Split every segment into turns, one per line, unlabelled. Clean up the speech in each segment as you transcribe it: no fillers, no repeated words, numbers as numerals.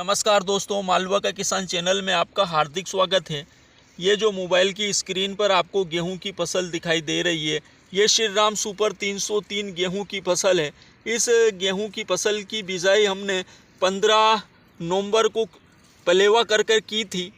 नमस्कार दोस्तों, मालवा का किसान चैनल में आपका हार्दिक स्वागत है। ये जो मोबाइल की स्क्रीन पर आपको गेहूं की फसल दिखाई दे रही है, ये श्री राम सुपर 303 गेहूं की फसल है। इस गेहूं की फसल की बिजाई हमने 15 नवंबर को पलेवा कर की थी।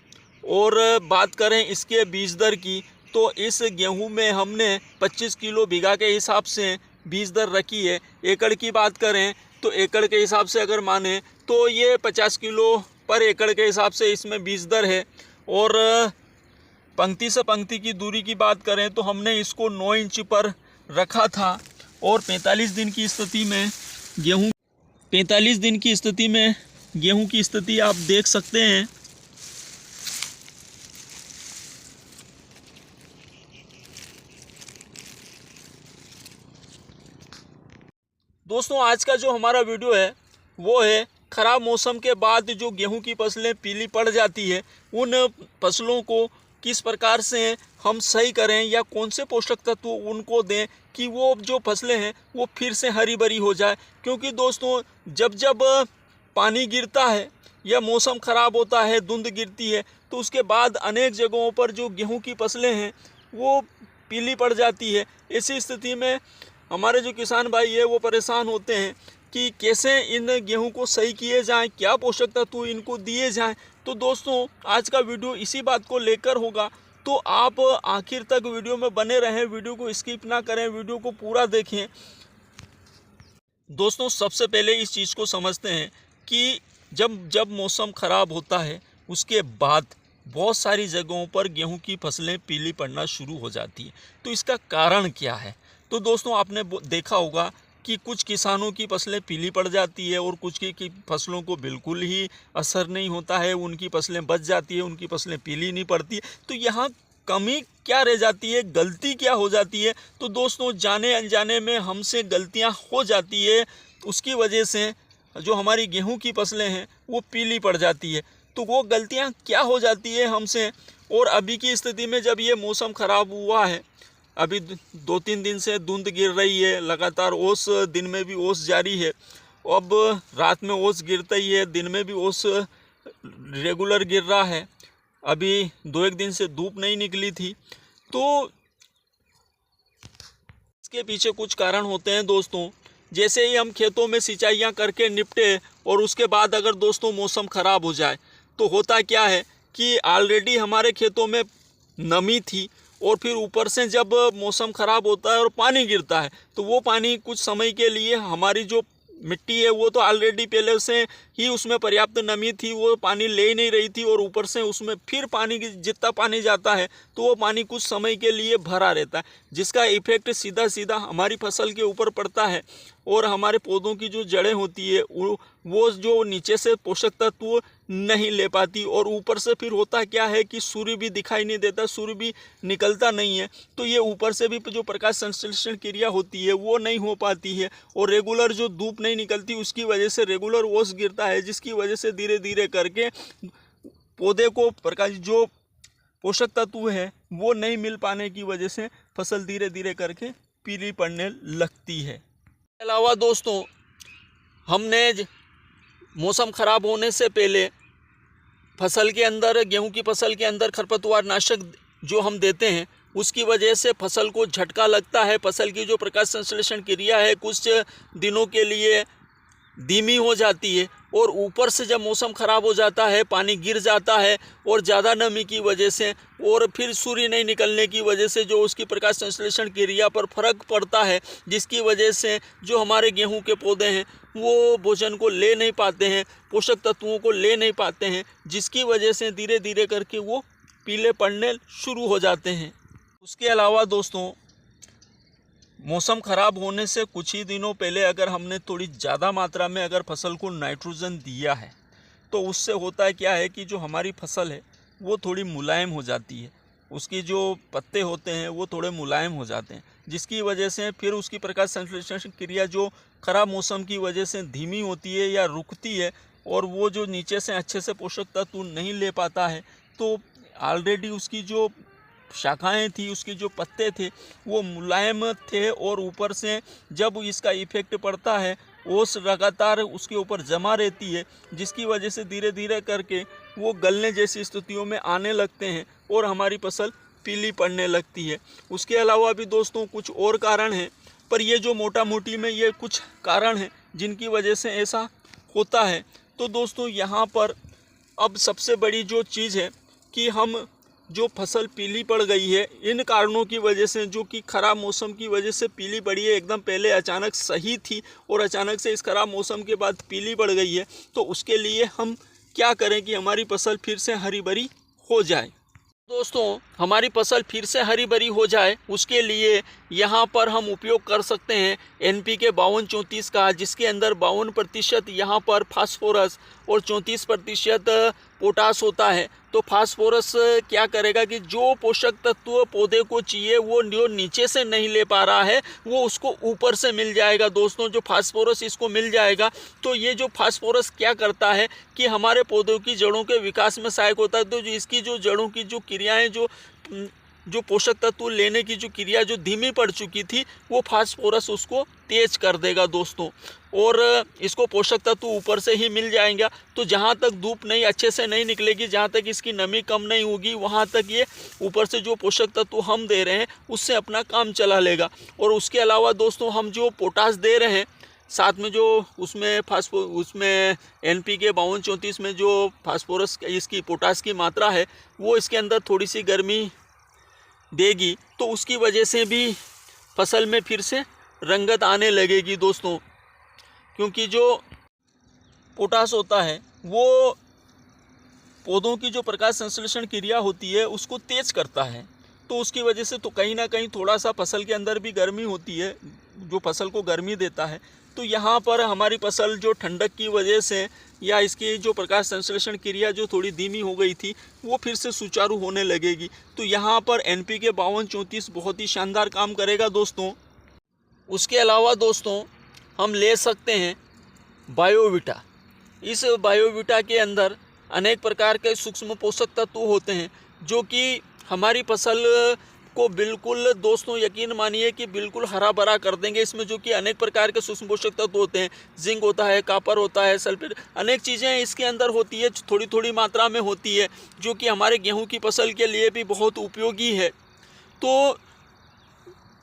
और बात करें इसके बीज दर की, तो इस गेहूं में हमने 25 किलो बीघा के हिसाब से बीज दर रखी है। एकड़ की बात करें तो एकड़ के हिसाब से अगर माने तो ये 50 किलो पर एकड़ के हिसाब से इसमें बीज दर है। और पंक्ति से पंक्ति की दूरी की बात करें तो हमने इसको 9 इंच पर रखा था। और 45 दिन की स्थिति में गेहूं की स्थिति आप देख सकते हैं। दोस्तों, आज का जो हमारा वीडियो है वो है ख़राब मौसम के बाद जो गेहूं की फसलें पीली पड़ जाती है, उन फसलों को किस प्रकार से हम सही करें या कौन से पोषक तत्व उनको दें कि वो जो फसलें हैं वो फिर से हरी भरी हो जाए। क्योंकि दोस्तों, जब जब पानी गिरता है या मौसम ख़राब होता है, धुंध गिरती है, तो उसके बाद अनेक जगहों पर जो गेहूँ की फसलें हैं वो पीली पड़ जाती है। ऐसी स्थिति में हमारे जो किसान भाई है वो परेशान होते हैं कि कैसे इन गेहूं को सही किए जाएं, क्या पोषक तत्व इनको दिए जाएं। तो दोस्तों, आज का वीडियो इसी बात को लेकर होगा, तो आप आखिर तक वीडियो में बने रहें, वीडियो को स्किप ना करें, वीडियो को पूरा देखें। दोस्तों, सबसे पहले इस चीज़ को समझते हैं कि जब मौसम ख़राब होता है उसके बाद बहुत सारी जगहों पर गेहूं की फसलें पीली पड़ना शुरू हो जाती है। तो इसका कारण क्या है? तो दोस्तों, आपने देखा होगा कि कुछ किसानों की फसलें पीली पड़ जाती है और कुछ की फसलों को बिल्कुल ही असर नहीं होता है, उनकी फसलें बच जाती है, उनकी फसलें पीली नहीं पड़ती। तो यहाँ कमी क्या रह जाती है, गलती क्या हो जाती है? तो दोस्तों, जाने अनजाने में हमसे गलतियाँ हो जाती है, उसकी वजह से जो हमारी गेहूँ की फसलें हैं वो पीली पड़ जाती है। तो वो गलतियाँ क्या हो जाती है हमसे? और अभी की स्थिति में जब ये मौसम ख़राब हुआ है, अभी 2-3 दिन से धुंध गिर रही है, लगातार ओस, दिन में भी ओस जारी है। अब रात में ओस गिरता ही है, दिन में भी ओस रेगुलर गिर रहा है। अभी 2-1 दिन से धूप नहीं निकली थी। तो इसके पीछे कुछ कारण होते हैं दोस्तों। जैसे ही हम खेतों में सिंचाइयाँ करके निपटे और उसके बाद अगर दोस्तों मौसम ख़राब हो जाए, तो होता क्या है कि ऑलरेडी हमारे खेतों में नमी थी, और फिर ऊपर से जब मौसम ख़राब होता है और पानी गिरता है, तो वो पानी कुछ समय के लिए हमारी जो मिट्टी है वो तो ऑलरेडी पहले से ही उसमें पर्याप्त नमी थी, वो पानी ले ही नहीं रही थी, और ऊपर से उसमें फिर पानी जितना पानी जाता है तो वो पानी कुछ समय के लिए भरा रहता है, जिसका इफेक्ट सीधा सीधा हमारी फसल के ऊपर पड़ता है। और हमारे पौधों की जो जड़ें होती है वो जो नीचे से पोषक तत्व नहीं ले पाती, और ऊपर से फिर होता क्या है कि सूर्य भी दिखाई नहीं देता, सूर्य भी निकलता नहीं है। तो ये ऊपर से भी जो प्रकाश संश्लेषण क्रिया होती है वो नहीं हो पाती है, और रेगुलर जो धूप नहीं निकलती उसकी वजह से रेगुलर ओस गिरता है, जिसकी वजह से धीरे धीरे करके पौधे को प्रकाश जो पोषक तत्व है वो नहीं मिल पाने की वजह से फसल धीरे धीरे करके पीली पड़ने लगती है। इसके अलावा दोस्तों, हमने मौसम ख़राब होने से पहले फसल के अंदर, गेहूं की फसल के अंदर खरपतवार नाशक जो हम देते हैं, उसकी वजह से फसल को झटका लगता है। फसल की जो प्रकाश संश्लेषण क्रिया है कुछ दिनों के लिए धीमी हो जाती है, और ऊपर से जब मौसम ख़राब हो जाता है, पानी गिर जाता है, और ज़्यादा नमी की वजह से और फिर सूर्य नहीं निकलने की वजह से जो उसकी प्रकाश संश्लेषण क्रिया पर फर्क पड़ता है, जिसकी वजह से जो हमारे गेहूं के पौधे हैं वो भोजन को ले नहीं पाते हैं, पोषक तत्वों को ले नहीं पाते हैं, जिसकी वजह से धीरे धीरे करके वो पीले पड़ने शुरू हो जाते हैं। उसके अलावा दोस्तों, मौसम ख़राब होने से कुछ ही दिनों पहले अगर हमने थोड़ी ज़्यादा मात्रा में अगर फसल को नाइट्रोजन दिया है, तो उससे होता है क्या है कि जो हमारी फसल है वो थोड़ी मुलायम हो जाती है, उसकी जो पत्ते होते हैं वो थोड़े मुलायम हो जाते हैं, जिसकी वजह से फिर उसकी प्रकाश संश्लेषण क्रिया जो ख़राब मौसम की वजह से धीमी होती है या रुकती है, और वो जो नीचे से अच्छे से पोषक तत्व नहीं ले पाता है, तो ऑलरेडी उसकी जो शाखाएं थी, उसके जो पत्ते थे वो मुलायम थे, और ऊपर से जब इसका इफ़ेक्ट पड़ता है ओस लगातार उसके ऊपर जमा रहती है, जिसकी वजह से धीरे धीरे करके वो गलने जैसी स्थितियों में आने लगते हैं और हमारी फसल पीली पड़ने लगती है। उसके अलावा भी दोस्तों कुछ और कारण हैं, पर ये जो मोटा मोटी में ये कुछ कारण हैं जिनकी वजह से ऐसा होता है। तो दोस्तों यहाँ पर अब सबसे बड़ी जो चीज़ है कि हम जो फसल पीली पड़ गई है इन कारणों की वजह से, जो कि ख़राब मौसम की वजह से पीली पड़ी है, एकदम पहले अचानक सही थी और अचानक से इस ख़राब मौसम के बाद पीली पड़ गई है, तो उसके लिए हम क्या करें कि हमारी फसल फिर से हरी भरी हो जाए। दोस्तों हमारी फसल फिर से हरी भरी हो जाए उसके लिए यहाँ पर हम उपयोग कर सकते हैं NPK 52-34 का, जिसके अंदर 52% यहाँ पर फास्फोरस और 34% पोटास होता है। तो फास्फोरस क्या करेगा कि जो पोषक तत्व पौधे को चाहिए वो जो नीचे से नहीं ले पा रहा है वो उसको ऊपर से मिल जाएगा। दोस्तों जो फास्फोरस इसको मिल जाएगा, तो ये जो फास्फोरस क्या करता है कि हमारे पौधों की जड़ों के विकास में सहायक होता है। तो इसकी जो जड़ों की जो क्रियाएं, जो पोषक तत्व लेने की जो क्रिया जो धीमी पड़ चुकी थी, वो फास्फोरस उसको तेज कर देगा दोस्तों, और इसको पोषक तत्व ऊपर से ही मिल जाएंगे। तो जहाँ तक धूप नहीं अच्छे से नहीं निकलेगी, जहाँ तक इसकी नमी कम नहीं होगी, वहाँ तक ये ऊपर से जो पोषक तत्व हम दे रहे हैं उससे अपना काम चला लेगा। और उसके अलावा दोस्तों हम जो पोटास दे रहे हैं साथ में जो उसमें NPK 52-34 में जो फास्फोरस इसकी पोटास की मात्रा है वो इसके अंदर थोड़ी सी गर्मी देगी, तो उसकी वजह से भी फसल में फिर से रंगत आने लगेगी दोस्तों। क्योंकि जो पोटास होता है वो पौधों की जो प्रकाश संश्लेषण क्रिया होती है उसको तेज करता है, तो उसकी वजह से तो कहीं ना कहीं थोड़ा सा फसल के अंदर भी गर्मी होती है, जो फसल को गर्मी देता है। तो यहाँ पर हमारी फसल जो ठंडक की वजह से या इसकी जो प्रकाश संश्लेषण क्रिया जो थोड़ी धीमी हो गई थी वो फिर से सुचारू होने लगेगी। तो यहाँ पर NPK 52-34 बहुत ही शानदार काम करेगा दोस्तों। उसके अलावा दोस्तों हम ले सकते हैं बायोविटा। इस बायोविटा के अंदर अनेक प्रकार के सूक्ष्म पोषक तत्व होते हैं जो कि हमारी फसल को बिल्कुल दोस्तों यकीन मानिए कि बिल्कुल हरा भरा कर देंगे। इसमें जो कि अनेक प्रकार के सूक्ष्म पोषक तत्व होते हैं, जिंक होता है, कॉपर होता है, सल्फेट, अनेक चीज़ें इसके अंदर होती है, थोड़ी थोड़ी मात्रा में होती है, जो कि हमारे गेहूं की फसल के लिए भी बहुत उपयोगी है। तो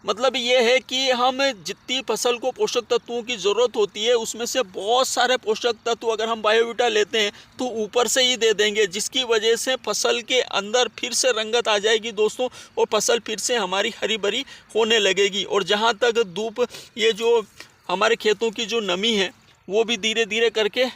मतलब ये है कि हम जितनी फसल को पोषक तत्वों की ज़रूरत होती है उसमें से बहुत सारे पोषक तत्व अगर हम बायोविटा लेते हैं तो ऊपर से ही दे देंगे, जिसकी वजह से फसल के अंदर फिर से रंगत आ जाएगी दोस्तों, और फसल फिर से हमारी हरी भरी होने लगेगी। और जहाँ तक धूप, ये जो हमारे खेतों की जो नमी है वो भी धीरे धीरे करके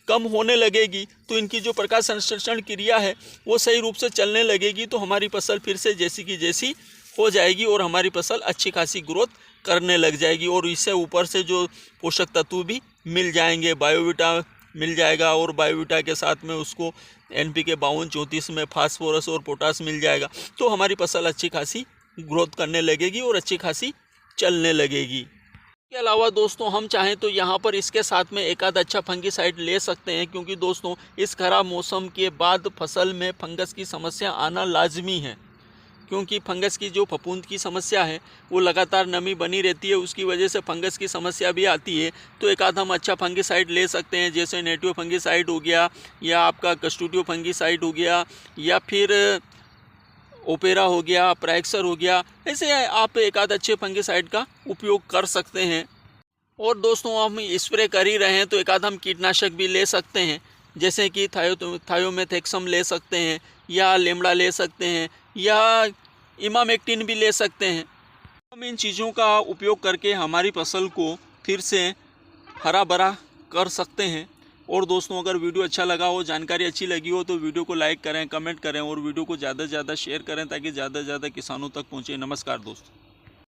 कम होने लगेगी, तो इनकी जो प्रकाश संश्लेषण क्रिया है वो सही रूप से चलने लगेगी, तो हमारी फसल फिर से जैसी की जैसी हो जाएगी और हमारी फसल अच्छी खासी ग्रोथ करने लग जाएगी। और इससे ऊपर से जो पोषक तत्व भी मिल जाएंगे, बायोविटा मिल जाएगा, और बायोविटा के साथ में उसको NPK 52-34 में फास्फोरस और पोटास मिल जाएगा, तो हमारी फसल अच्छी खासी ग्रोथ करने लगेगी और अच्छी खासी चलने लगेगी। इसके अलावा दोस्तों हम चाहें तो यहाँ पर इसके साथ में एक आध अच्छा फंगिसाइड ले सकते हैं, क्योंकि दोस्तों इस खराब मौसम के बाद फसल में फंगस की समस्या आना लाजमी है। क्योंकि फंगस की जो फफूंद की समस्या है वो लगातार नमी बनी रहती है, उसकी वजह से फंगस की समस्या भी आती है। तो एक आध हम अच्छा फंगिसाइड ले सकते हैं, जैसे नेटिव फंगिसाइड हो गया, या आपका कस्टोडियो फंगिसाइड हो गया, या फिर ओपेरा हो गया, प्राइक्सर हो गया, ऐसे आप एक आध अच्छे फंगिसाइड का उपयोग कर सकते हैं। और दोस्तों हम स्प्रे कर ही रहे हैं तो एक आध हम कीटनाशक भी ले सकते हैं, जैसे कि थायोमेथेक्सम ले सकते हैं, या लेमड़ा ले सकते हैं, या इमामेक्टिन भी ले सकते हैं। हम इन चीज़ों का उपयोग करके हमारी फसल को फिर से हरा भरा कर सकते हैं। और दोस्तों अगर वीडियो अच्छा लगा हो, जानकारी अच्छी लगी हो, तो वीडियो को लाइक करें, कमेंट करें और वीडियो को ज़्यादा से ज़्यादा शेयर करें ताकि ज़्यादा से ज़्यादा किसानों तक पहुँचे। नमस्कार दोस्तों।